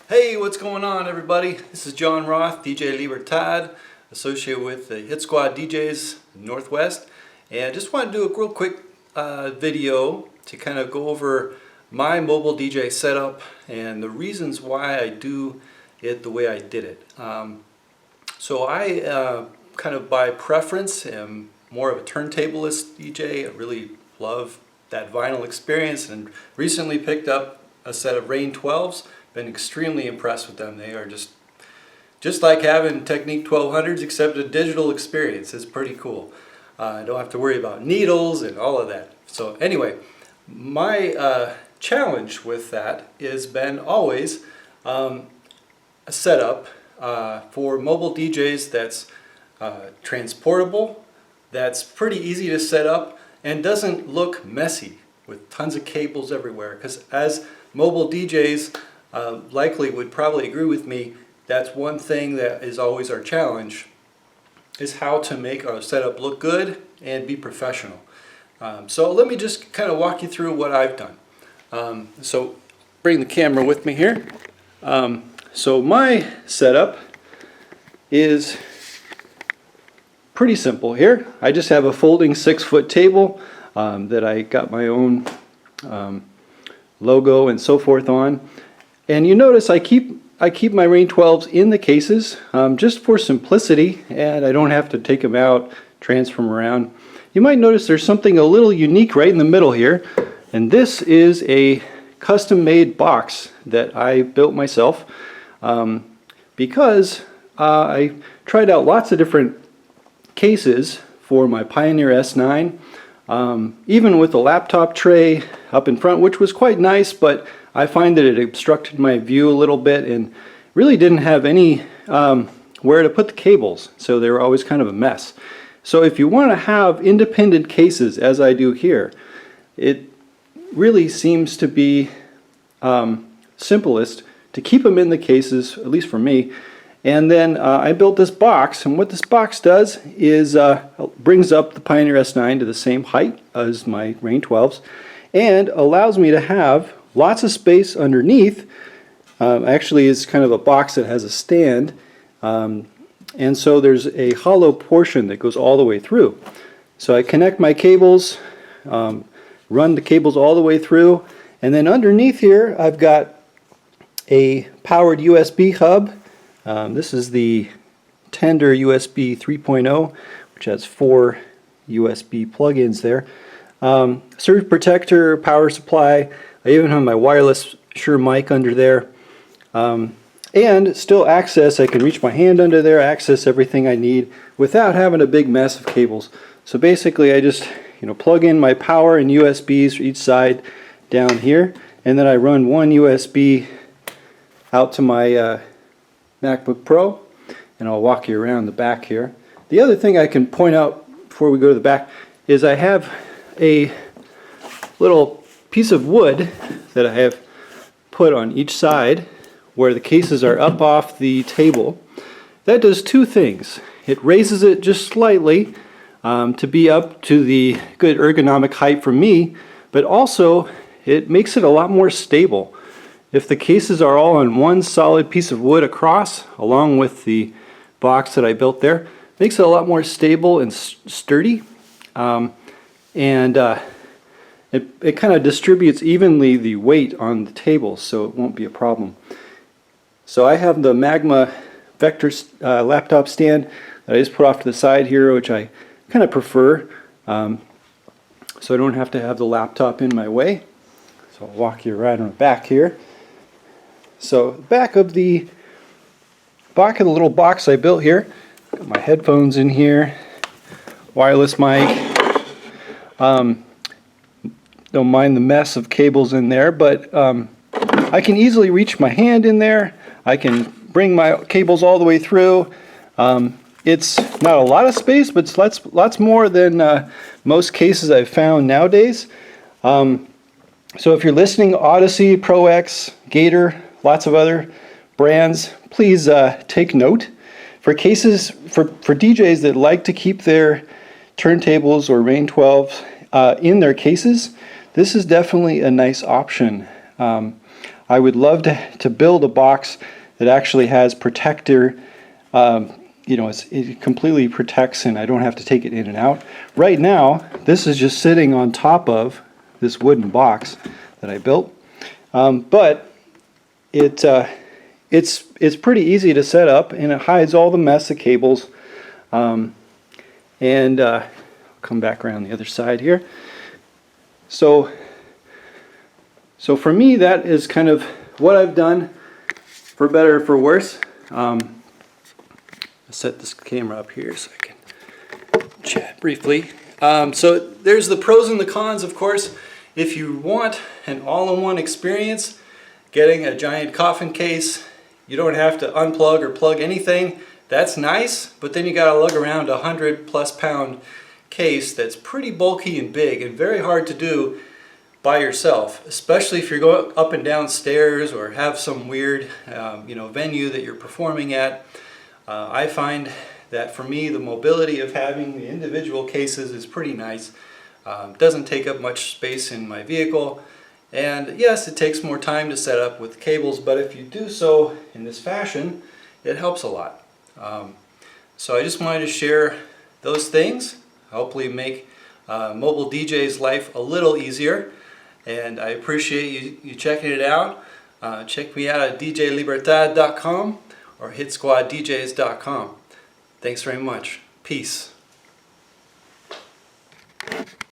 Hey, what's going on, everybody? This is John Roth, DJ Libertad, associate with the Hit Squad DJs Northwest, and I just want to do a real quick video to kind of go over my mobile DJ setup and the reasons why I do it the way I did it. So I kind of by preference am more of a turntablist DJ. I really love that vinyl experience and recently picked up a set of Rane 12s. Been extremely impressed with them. They are just like having Technique 1200s except a digital experience. It's pretty cool. I don't have to worry about needles and all of that. So anyway, my challenge with that has been always a setup for mobile DJs that's transportable, that's pretty easy to set up, and doesn't look messy with tons of cables everywhere. Because as mobile DJs likely would probably agree with me, that's one thing that is always our challenge, is how to make our setup look good and be professional. So let me just kind of walk you through what I've done. So bring the camera with me here. So my setup is pretty simple here. I just have a folding 6-foot table that I got my own logo and so forth on. And you notice I keep my Rane 12s in the cases just for simplicity, and I don't have to take them out, transfer them around. You might notice there's something a little unique right in the middle here, and this is a custom-made box that I built myself because I tried out lots of different cases for my Pioneer S9, even with a laptop tray up in front, which was quite nice, but I find that it obstructed my view a little bit and really didn't have any where to put the cables, so they were always kind of a mess. So if you want to have independent cases, as I do here, it really seems to be simplest to keep them in the cases, at least for me. And then I built this box, and what this box does is brings up the Pioneer S9 to the same height as my Rane 12s and allows me to have lots of space underneath. Actually, it's kind of a box that has a stand, and so there's a hollow portion that goes all the way through. So I connect my cables, run the cables all the way through, and then underneath here I've got a powered USB hub. This is the Tender USB 3.0, which has 4 USB plug-ins there. Surge protector, power supply. I even have my wireless Shure mic under there. And still access, I can reach my hand under there, access everything I need without having a big mess of cables. So basically I just plug in my power and USBs for each side down here, and then I run one USB out to my MacBook Pro, and I'll walk you around the back here. The other thing I can point out before we go to the back is I have a little piece of wood that I have put on each side where the cases are up off the table. That does two things. It raises it just slightly to be up to the good ergonomic height for me, but also it makes it a lot more stable. If the cases are all on one solid piece of wood across, along with the box that I built there, it makes it a lot more stable and sturdy. It kind of distributes evenly the weight on the table, so it won't be a problem. So I have the Magma Vector laptop stand that I just put off to the side here, which I kind of prefer, so I don't have to have the laptop in my way. So I'll walk you right on the back here. So back of the little box I built here, got my headphones in here, wireless mic. Don't mind the mess of cables in there, but I can easily reach my hand in there. I can bring my cables all the way through. It's not a lot of space, but it's lots more than most cases I've found nowadays. So if you're listening, Odyssey, Pro X, Gator, lots of other brands, please take note. For cases, for DJs that like to keep their turntables or Rane 12s in their cases, this is definitely a nice option. I I would love to build a box that actually has protector, you know, it completely protects and I don't have to take it in and out. Right now, this is just sitting on top of this wooden box that I built, but it's pretty easy to set up, and it hides all the mess of cables. And I'll come back around the other side here. So for me, that is kind of what I've done, for better or for worse. I'll set this camera up here so I can chat briefly. So there's the pros and the cons, of course. If you want an all-in-one experience, getting a giant coffin case, you don't have to unplug or plug anything. That's nice, but then you got to lug around a 100+ pound case that's pretty bulky and big and very hard to do by yourself, especially if you're going up and down stairs or have some weird you know, venue that you're performing at. I find that for me, the mobility of having the individual cases is pretty nice. Doesn't take up much space in my vehicle, and yes, it takes more time to set up with cables, but if you do so in this fashion, it helps a lot. So I just wanted to share those things, hopefully make mobile DJ's life a little easier, and I appreciate you checking it out. Check me out at djlibertad.com or hitsquaddjs.com. Thanks very much. Peace.